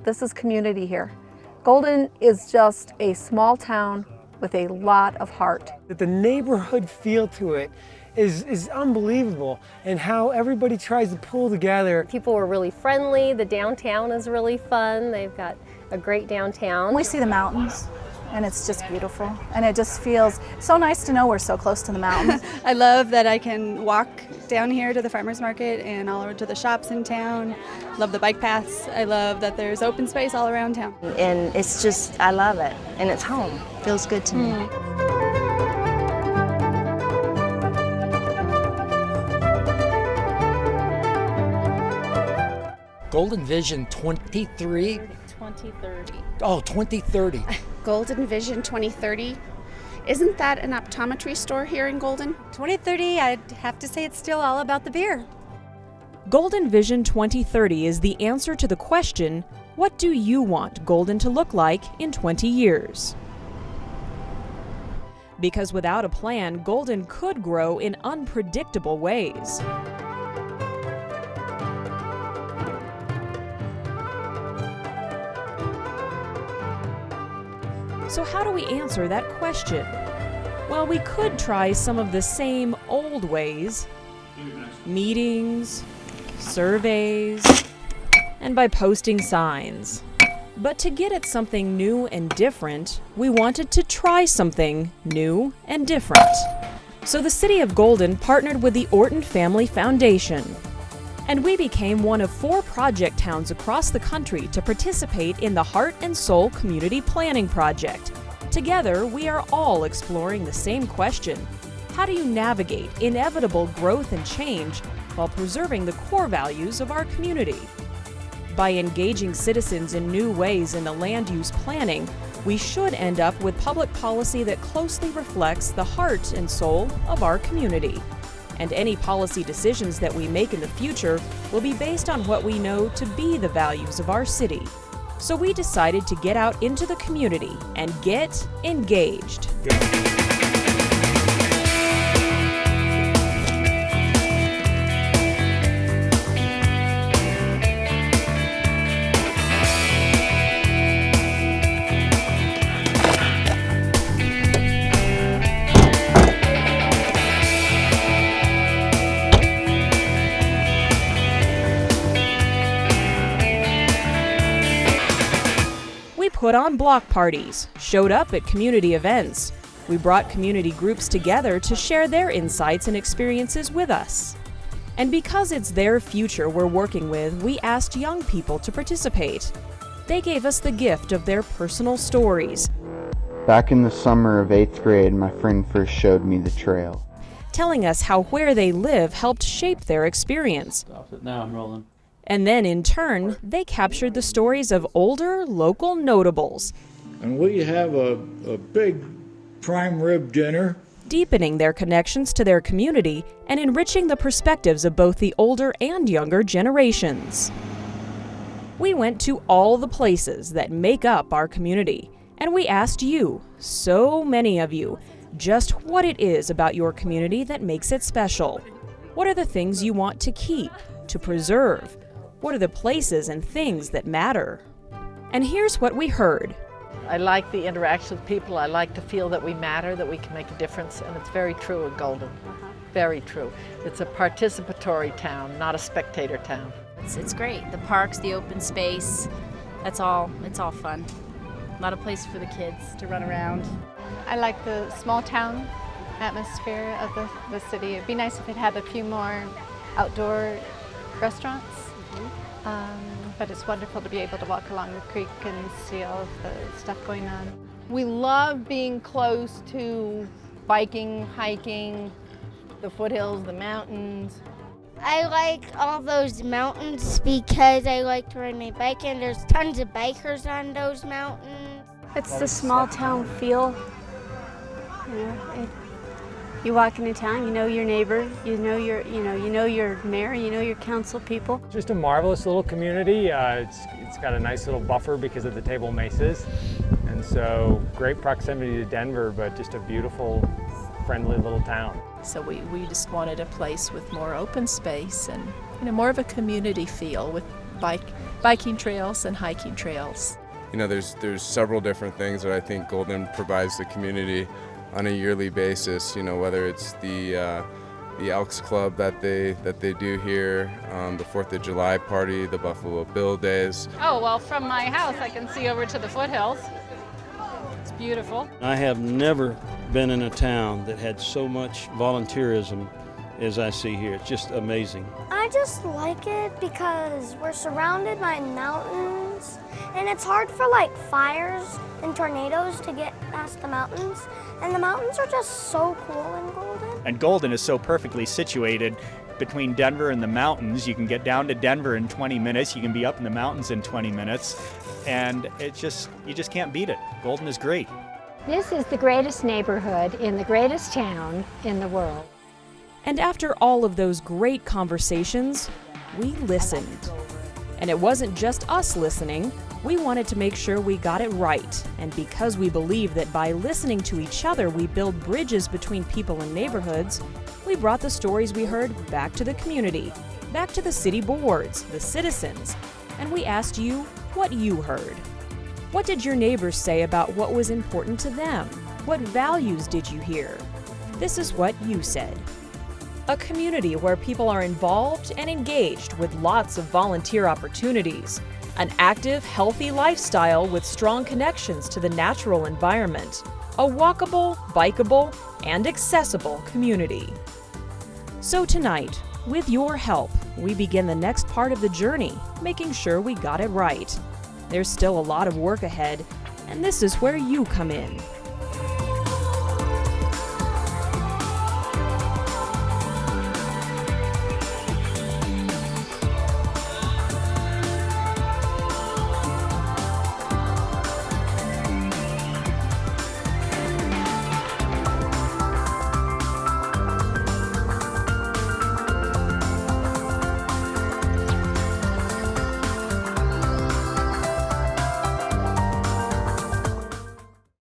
this is community here. Golden is just a small town with a lot of heart. The neighborhood feel to it is unbelievable, and how everybody tries to pull together. People were really friendly. The downtown is really fun. They've got a great downtown. We see the mountains, and it's just beautiful. And it just feels so nice to know we're so close to the mountains. I love that I can walk down here to the farmers market and all over to the shops in town. Love the bike paths. I love that there's open space all around town. And it's just, I love it. And it's home. Feels good to me. Golden Vision 2030. Oh, 2030. Golden Vision 2030. Isn't that an optometry store here in Golden? 2030, I'd have to say it's still all about the beer. Golden Vision 2030 is the answer to the question, what do you want Golden to look like in 20 years? Because without a plan, Golden could grow in unpredictable ways. So how do we answer that question? Well, we could try some of the same old ways, meetings, surveys, and by posting signs. But to get at something new and different, we wanted to try something new and different. So the City of Golden partnered with the Orton Family Foundation. And we became one of 4 project towns across the country to participate in the Heart and Soul Community Planning Project. Together, we are all exploring the same question. How do you navigate inevitable growth and change while preserving the core values of our community? By engaging citizens in new ways in the land use planning, we should end up with public policy that closely reflects the heart and soul of our community. And any policy decisions that we make in the future will be based on what we know to be the values of our city. So we decided to get out into the community and get engaged. Put on block parties, showed up at community events. We brought community groups together to share their insights and experiences with us. And because it's their future we're working with, we asked young people to participate. They gave us the gift of their personal stories. Back in the summer of 8th grade, my friend first showed me the trail, Telling us how where they live helped shape their experience. Stop it now, I'm rolling. And then, in turn, they captured the stories of older, local notables. And we have a big prime rib dinner. Deepening their connections to their community and enriching the perspectives of both the older and younger generations. We went to all the places that make up our community, and we asked you, so many of you, just what it is about your community that makes it special. What are the things you want to keep, to preserve? What are the places and things that matter? And here's what we heard. I like the interaction with people. I like to feel that we matter, that we can make a difference, and it's very true in Golden. Very true. It's a participatory town, not a spectator town. It's great. The parks, the open space, it's all fun. A lot of places for the kids to run around. I like the small town atmosphere of the city. It'd be nice if it had a few more outdoor restaurants. But it's wonderful to be able to walk along the creek and see all of the stuff going on. We love being close to biking, hiking, the foothills, the mountains. I like all those mountains because I like to ride my bike, and there's tons of bikers on those mountains. It's the small town feel. You walk into town, you know your neighbor, you know your mayor, you know your council people. Just a marvelous little community. It's got a nice little buffer because of the Table Mesas, and so great proximity to Denver, but just a beautiful, friendly little town. So we just wanted a place with more open space and more of a community feel with bike biking trails and hiking trails. You know, there's several different things that I think Golden provides the community on a yearly basis. You know, whether it's the Elks Club that they do here, the 4th of July party, the Buffalo Bill Days. Oh, well, from my house I can see over to the foothills. It's beautiful. I have never been in a town that had so much volunteerism as I see here. It's just amazing. I just like it because we're surrounded by mountains, and it's hard for like fires and tornadoes to get past the mountains, and the mountains are just so cool in Golden. And Golden is so perfectly situated between Denver and the mountains. You can get down to Denver in 20 minutes, you can be up in the mountains in 20 minutes, and you just can't beat it. Golden is great. This is the greatest neighborhood in the greatest town in the world. And after all of those great conversations, we listened. And it wasn't just us listening. We wanted to make sure we got it right. And because we believe that by listening to each other, we build bridges between people and neighborhoods, we brought the stories we heard back to the community, back to the city boards, the citizens, and we asked you what you heard. What did your neighbors say about what was important to them? What values did you hear? This is what you said. A community where people are involved and engaged with lots of volunteer opportunities. An active, healthy lifestyle with strong connections to the natural environment. A walkable, bikeable, and accessible community. So tonight, with your help, we begin the next part of the journey, making sure we got it right. There's still a lot of work ahead, and this is where you come in.